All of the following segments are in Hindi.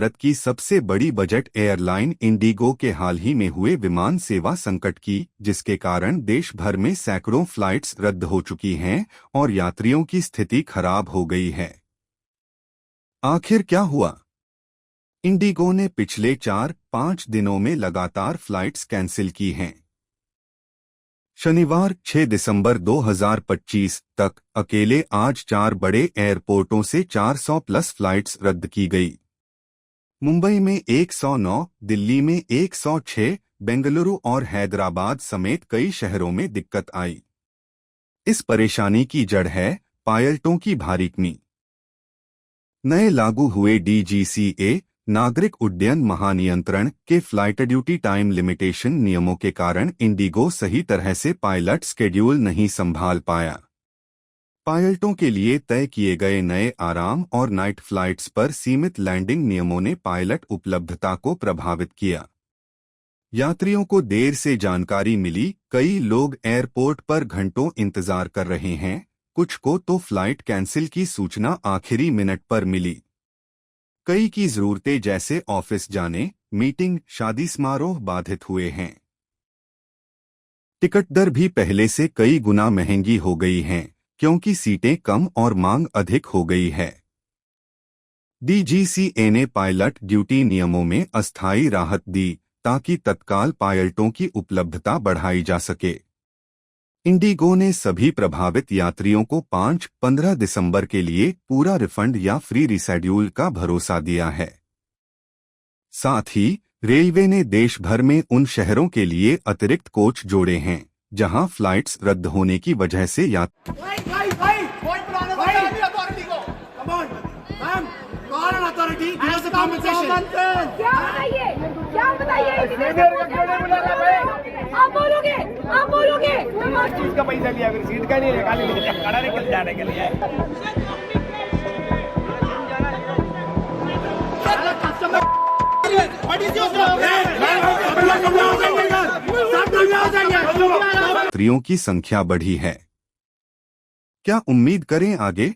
भारत की सबसे बड़ी बजट एयरलाइन इंडिगो के हाल ही में हुए विमान सेवा संकट की, जिसके कारण देश भर में सैकड़ों फ्लाइट्स रद्द हो चुकी हैं और यात्रियों की स्थिति खराब हो गई है। आखिर क्या हुआ? इंडिगो ने पिछले 4-5 दिनों में लगातार फ्लाइट्स कैंसिल की हैं। शनिवार 6 दिसंबर 2025 तक अकेले आज 4 बड़े एयरपोर्टों से 400 प्लस फ्लाइट्स रद्द की गई। मुंबई में 109, दिल्ली में 106, बेंगलुरु और हैदराबाद समेत कई शहरों में दिक्कत आई। इस परेशानी की जड़ है पायलटों की भारी कमी। नए लागू हुए डीजीसीए नागरिक उड्डयन महानियंत्रण के फ्लाइट ड्यूटी टाइम लिमिटेशन नियमों के कारण इंडिगो सही तरह से पायलट शेड्यूल नहीं संभाल पाया। पायलटों के लिए तय किए गए नए आराम और नाइट फ्लाइट्स पर सीमित लैंडिंग नियमों ने पायलट उपलब्धता को प्रभावित किया। यात्रियों को देर से जानकारी मिली, कई लोग एयरपोर्ट पर घंटों इंतजार कर रहे हैं, कुछ को तो फ्लाइट कैंसिल की सूचना आखिरी मिनट पर मिली। कई की जरूरतें जैसे ऑफिस जाने, मीटिंग, शादी समारोह बाधित हुए हैं। टिकट दर भी पहले से कई गुना महंगी हो गई हैं, क्योंकि सीटें कम और मांग अधिक हो गई है। डीजीसीए ने पायलट ड्यूटी नियमों में अस्थायी राहत दी ताकि तत्काल पायलटों की उपलब्धता बढ़ाई जा सके। इंडिगो ने सभी प्रभावित यात्रियों को 5-15 दिसंबर के लिए पूरा रिफंड या फ्री रिशेड्यूल का भरोसा दिया है। साथ ही रेलवे ने देश भर में उन शहरों के लिए अतिरिक्त कोच जोड़े हैं जहां फ्लाइट्स रद्द होने की वजह से आप बोलोगे चीज का पैसा लिया, फिर सीट का नहीं है, खाली खड़ा निकल जाने के लिए। यात्रियों की संख्या बढ़ी है, क्या उम्मीद करें आगे?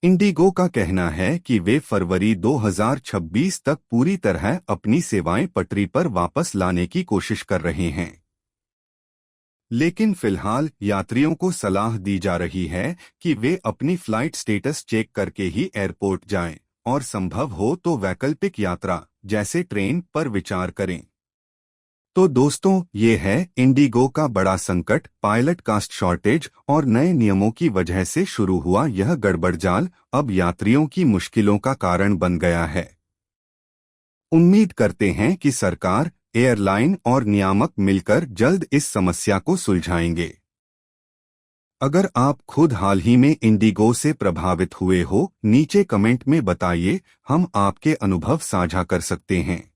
इंडिगो का कहना है कि वे फरवरी 2026 तक पूरी तरह अपनी सेवाएं पटरी पर वापस लाने की कोशिश कर रहे हैं। लेकिन फिलहाल यात्रियों को सलाह दी जा रही है कि वे अपनी फ्लाइट स्टेटस चेक करके ही एयरपोर्ट जाएं और संभव हो तो वैकल्पिक यात्रा जैसे ट्रेन पर विचार करें। तो दोस्तों, ये है इंडिगो का बड़ा संकट। पायलट कास्ट शॉर्टेज और नए नियमों की वजह से शुरू हुआ यह गड़बड़जाल अब यात्रियों की मुश्किलों का कारण बन गया है। उम्मीद करते हैं कि सरकार, एयरलाइन और नियामक मिलकर जल्द इस समस्या को सुलझाएंगे। अगर आप खुद हाल ही में इंडिगो से प्रभावित हुए हो, नीचे कमेंट में बताइए, हम आपके अनुभव साझा कर सकते हैं।